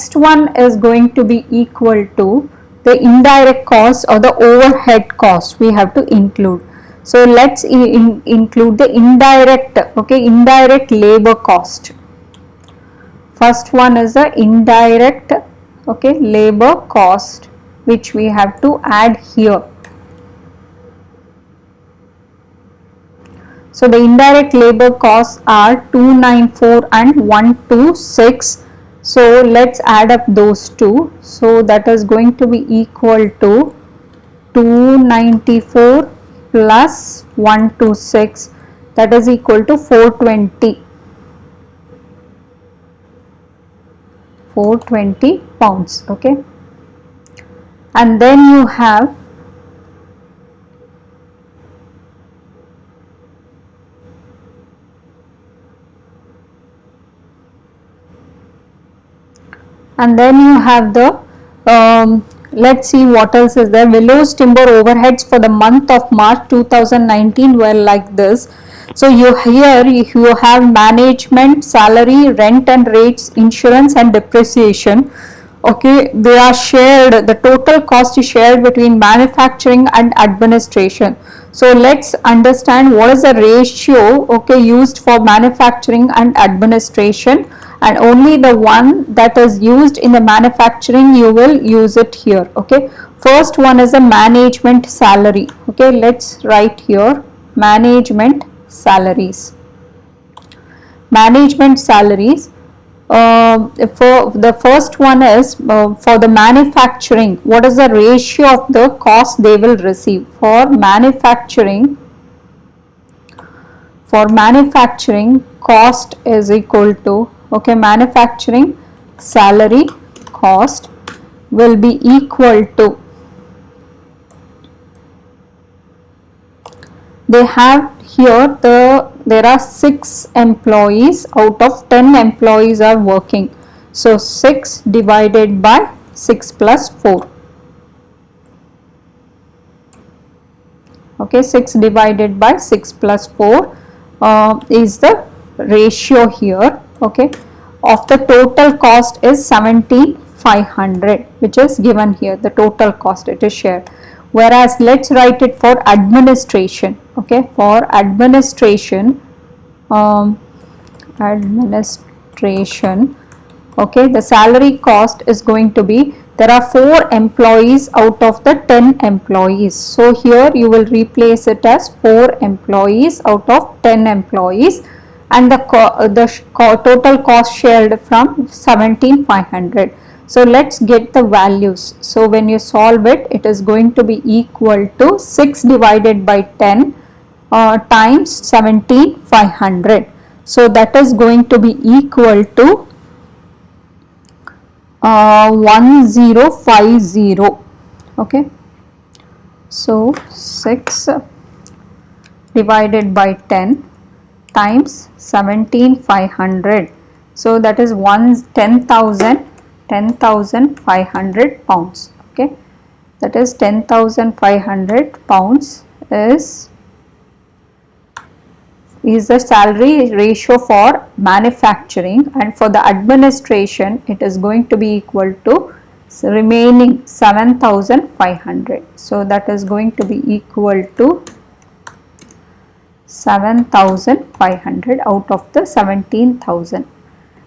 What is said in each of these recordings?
next one is going to be equal to the indirect cost or the overhead cost we have to include. So let's include the indirect, okay, indirect labor cost. First one is the indirect, okay, labor cost, which we have to add here. So the indirect labor costs are 294 and 126. So let's add up those two. So that is going to be equal to 294 plus 126, that is equal to 420 pounds, okay. And then you have the let's see what else is there. Willow Timber overheads for the month of March 2019 were like this. So you have management, salary, rent and rates, insurance and depreciation. Okay, they are shared. The total cost is shared between manufacturing and administration. So let's understand what is the ratio, okay, used for manufacturing and administration, and only the one that is used in the manufacturing you will use it here, okay. First one is a management salary, okay. Let's write here management salaries. Management salaries, for the first one is for the manufacturing, what is the ratio of the cost they will receive. For manufacturing cost is equal to, okay, manufacturing salary cost will be equal to, they have here there are 6 employees out of 10 employees are working. So 6 divided by 6 plus 4. Okay, 6 divided by 6 plus 4 is the ratio here, okay, of the total cost is 17,500, which is given here, the total cost it is shared. Whereas let's write it for administration, okay. For administration, okay, the salary cost is going to be, there are 4 employees out of the 10 employees. So here you will replace it as 4 employees out of 10 employees, and the total cost shared from 17,500. So let's get the values. So when you solve it, it is going to be equal to 6 divided by 10 times 17,500. So that is going to be equal to 1050. Okay. So 6 divided by 10 times 17,500. So that is 10,500 pounds. Okay, that is 10,500 pounds is the salary ratio for manufacturing, and for the administration it is going to be equal to remaining 7,500. So that is going to be equal to 7,500 out of the 17,000.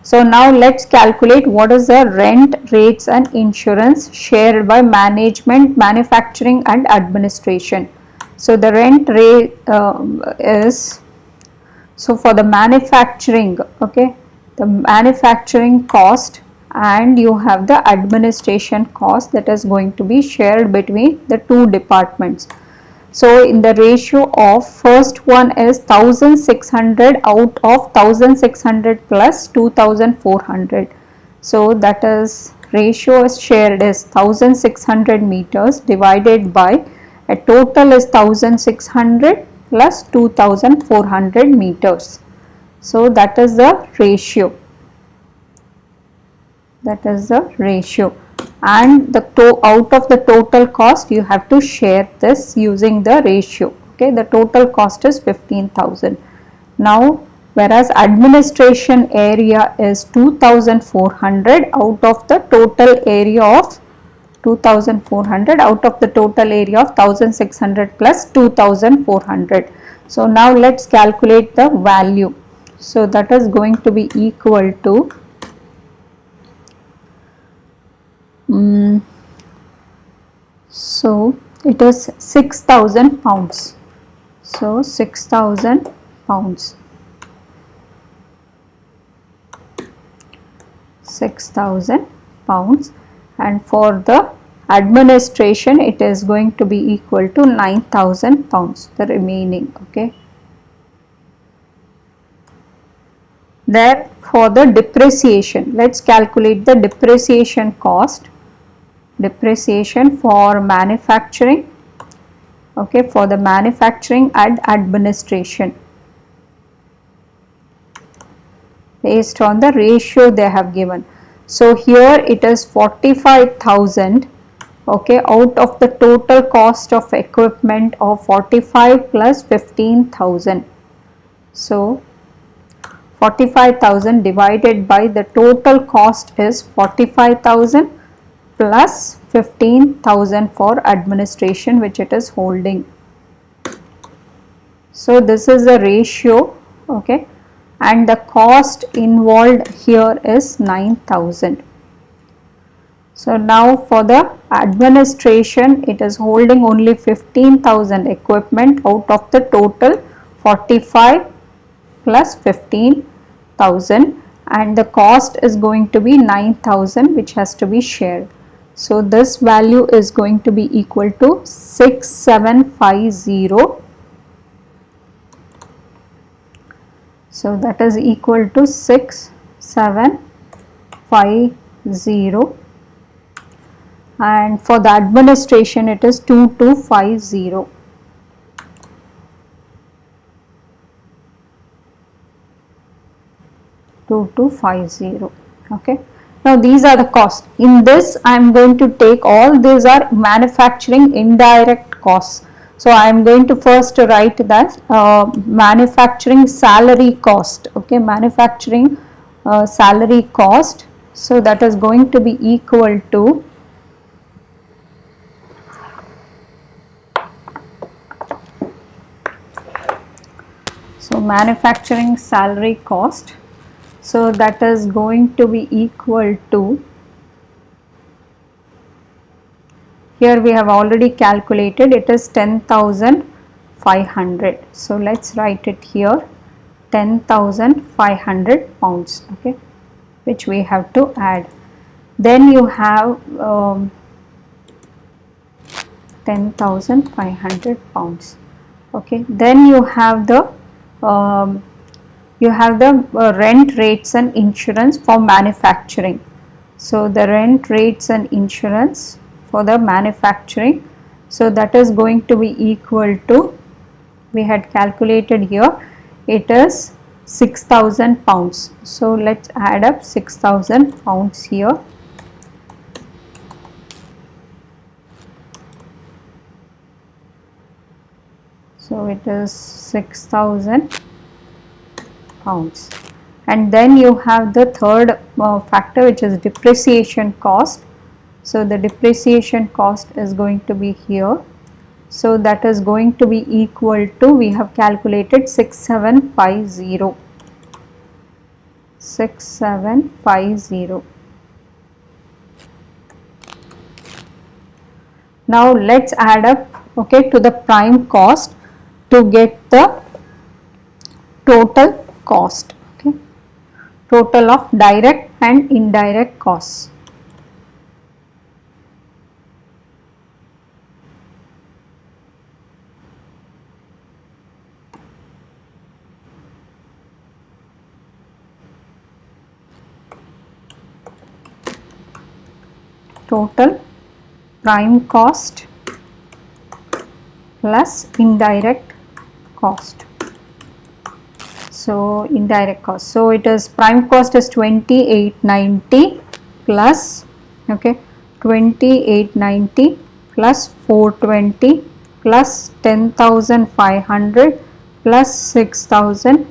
So now let's calculate what is the rent, rates and insurance shared by management, manufacturing and administration. So the rent rate is, so for the manufacturing, okay, the manufacturing cost, and you have the administration cost that is going to be shared between the two departments. So in the ratio of, first one is 1,600 out of 1,600 plus 2,400. So that is, ratio is shared is 1,600 meters divided by a total is 1,600 plus 2,400 meters. So that is the ratio. That is the ratio. And the out of the total cost you have to share this using the ratio. Okay, the total cost is 15,000. Now whereas administration area is 2400 out of the total area of 2400 out of the total area of 1600 plus 2400. So now let's calculate the value. So that is going to be equal to so it is 6000 pounds. So 6000 pounds. 6000 pounds, and for the administration it is going to be equal to 9000 pounds, the remaining. Okay. There for the depreciation, let's calculate the depreciation cost. Depreciation for manufacturing, okay, for the manufacturing and administration based on the ratio they have given. So here it is 45,000, okay, out of the total cost of equipment of 45 plus 15,000. So 45,000 divided by the total cost is 45,000 plus 15,000 for administration which it is holding. So this is the ratio, okay, and the cost involved here is 9,000. So now for the administration it is holding only 15,000 equipment out of the total 45 plus 15,000, and the cost is going to be 9,000 which has to be shared. So this value is going to be equal to 6750. So that is equal to 6750, and for the administration it is 2250. Okay. Now these are the costs. In this I am going to take all these are manufacturing indirect costs. So I am going to first write that manufacturing salary cost. Okay, manufacturing salary cost. So that is going to be equal to manufacturing salary cost. So that is going to be equal to, here we have already calculated, it is 10,500. So let's write it here, 10,500 pounds, okay, which we have to add. Then you have 10,500 pounds, okay. Then you have the rent rates and insurance for manufacturing. So the rent rates and insurance for the manufacturing, so that is going to be equal to, we had calculated here, it is 6,000 pounds. So let's add up 6,000 pounds here. So it is 6,000 pounds. And then you have the third factor, which is depreciation cost. So the depreciation cost is going to be here. So that is going to be equal to, we have calculated 6750. 6750. Now let's add up, okay, to the prime cost to get the total cost, okay, total of direct and indirect costs. Total prime cost plus indirect cost. So indirect cost, so it is prime cost is 2890 plus, okay, 2890 plus 420 plus 10,500 plus 6,000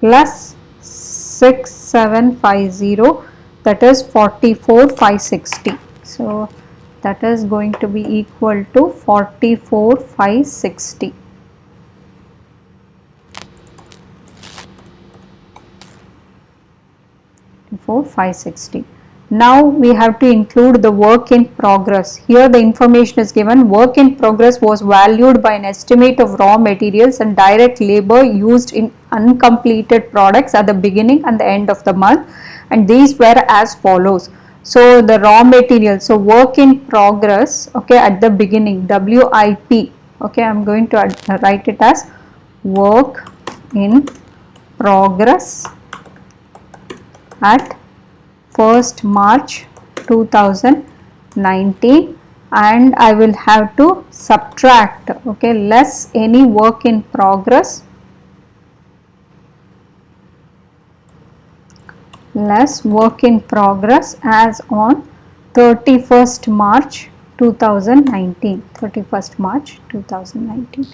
plus 6750, that is 44,560. So that is going to be equal to 44,560. 4,560. Now we have to include the work in progress. Here the information is given: work in progress was valued by an estimate of raw materials and direct labor used in uncompleted products at the beginning and the end of the month, and these were as follows. So the raw material, so work in progress, okay, at the beginning, WIP, okay, I am going to write it as work in progress at 1st March 2019, and I will have to subtract, okay, less any work in progress, less work in progress as on 31st March 2019, 31st March 2019.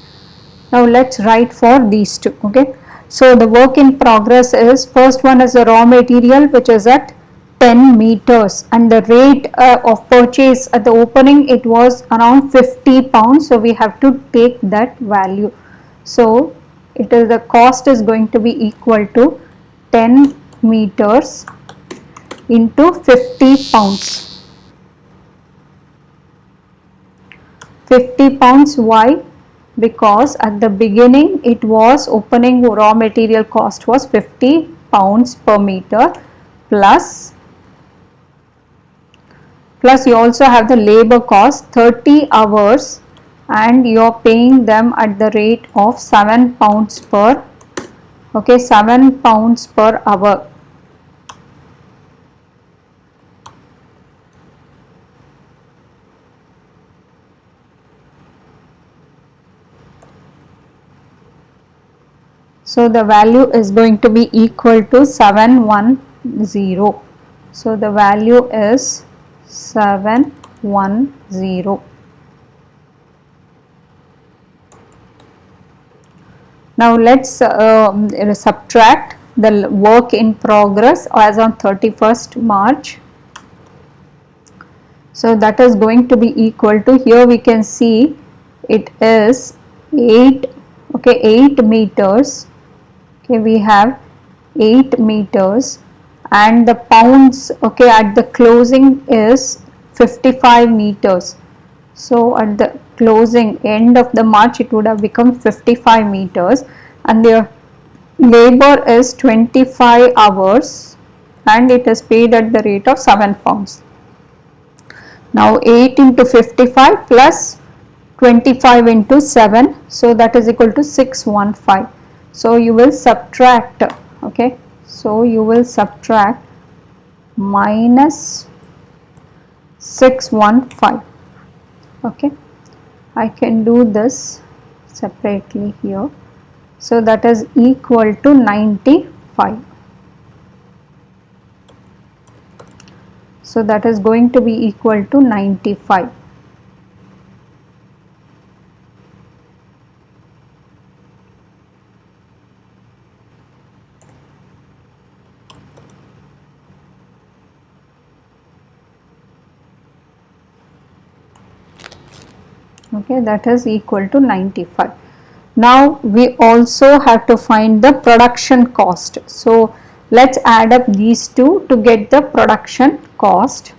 Now let's write for these two, okay. So the work in progress is, first one is the raw material, which is at 10 meters, and the rate of purchase at the opening, it was around 50 pounds, so we have to take that value. So it is, the cost is going to be equal to 10 meters into 50 pounds. 50 pounds, why? Because at the beginning it was, opening raw material cost was 50 pounds per meter, plus you also have the labor cost 30 hours, and you are paying them at the rate of 7 pounds per, okay, 7 pounds per hour. So the value is going to be equal to 710. So the value is 710. Now let's subtract the work in progress as on 31st March. So that is going to be equal to, here we can see it is 8, okay, 8 meters, okay, we have 8 meters, and the pounds, okay, at the closing is 55 meters. So at the closing end of the March, it would have become 55 meters, and their labor is 25 hours, and it is paid at the rate of 7 pounds. Now 8 into 55 plus 25 into 7, so that is equal to 615. So you will subtract, okay, so you will subtract minus 615, okay. I can do this separately here. So that is equal to 95. So that is going to be equal to 95. Okay, that is equal to 95. Now we also have to find the production cost. So let's add up these two to get the production cost.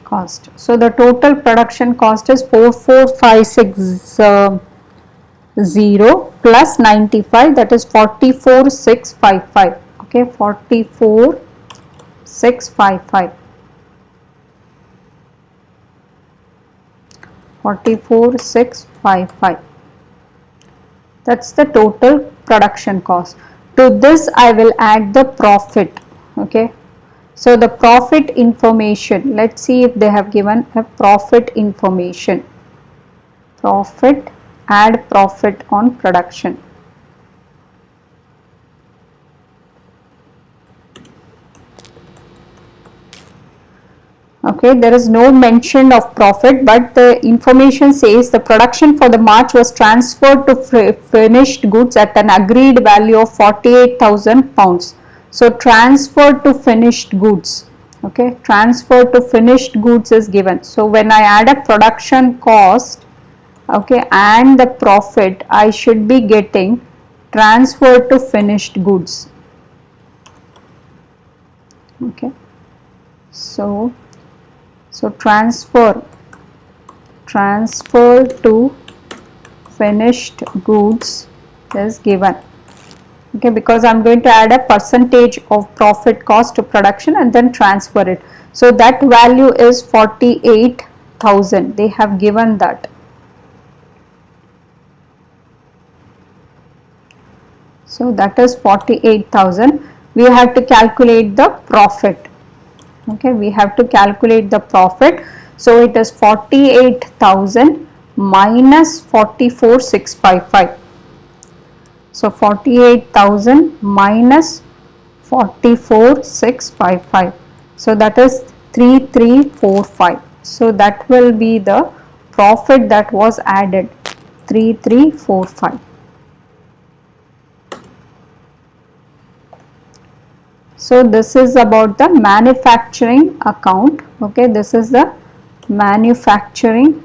Cost. So the total production cost is 44,560 plus 95, that is 44,655. Okay, 44,655. 44,655. That's the total production cost. To this I will add the profit. Okay, So the profit information, let's see if they have given a profit information. Profit, add profit on production. Okay, there is no mention of profit, but the information says the production for the March was transferred to finished goods at an agreed value of 48,000 pounds. So transfer to finished goods. Okay, transfer to finished goods is given. So when I add a production cost, okay, and the profit, I should be getting transfer to finished goods. Okay, so transfer to finished goods is given. Okay, because I'm going to add a percentage of profit cost to production and then transfer it. So that value is 48,000. They have given that. So that is 48,000. We have to calculate the profit. Okay, we have to calculate the profit. So it is 48,000 minus 44,655. So 48,000 minus 44,655. So that is 3345. So that will be the profit that was added, 3345. So this is about the manufacturing account. Okay, this is the manufacturing